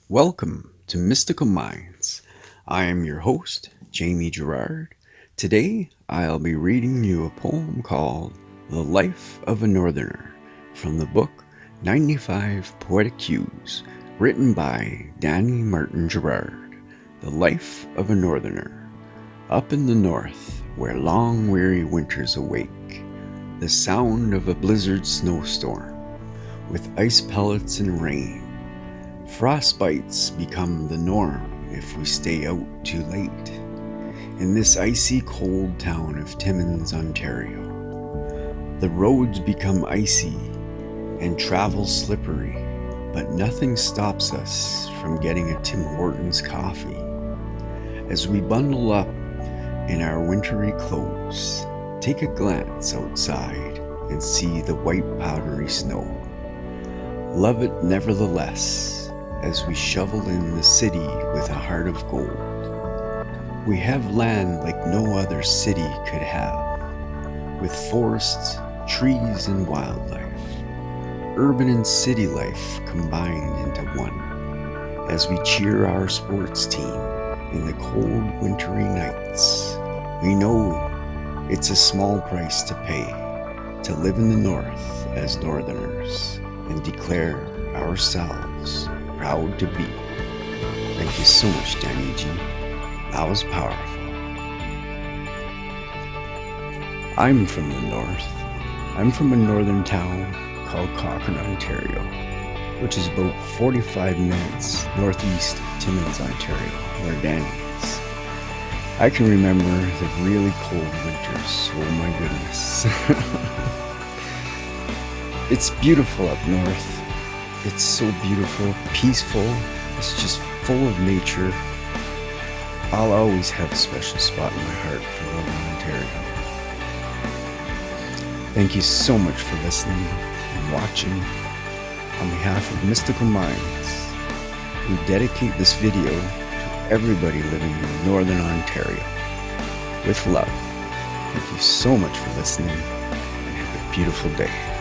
Welcome to Mystical Minds. I am your host, Jamie Girard. Today, I'll be reading you a poem called The Life of a Northerner from the book 95 Poetic Cues, written by Danny Martin Girard. The Life of a Northerner. Up in the north, where long weary winters awake, the sound of a blizzard snowstorm, with ice pellets and rain. Frostbites become the norm if we stay out too late. In this icy cold town of Timmins, Ontario, the roads become icy and travel slippery, but nothing stops us from getting a Tim Hortons coffee. As we bundle up in our wintry clothes, take a glance outside and see the white powdery snow. Love it nevertheless, as we shovel in the city with a heart of gold. We have land like no other city could have, with forests, trees, and wildlife, urban and city life combined into one, as we cheer our sports team in the cold wintry nights. We know it's a small price to pay to live in the north as northerners and declare ourselves proud to be. Thank you so much, Danny G. That was powerful. I'm from the north. I'm from a northern town called Cochrane, Ontario, which is about 45 minutes northeast of Timmins, Ontario, where Danny is. I can remember the really cold winters. Oh my goodness. It's beautiful up north. It's so beautiful, peaceful, it's just full of nature. I'll always have a special spot in my heart for Northern Ontario. Thank you so much for listening and watching. On behalf of Mystical Minds, we dedicate this video to everybody living in Northern Ontario. With love. Thank you so much for listening and have a beautiful day.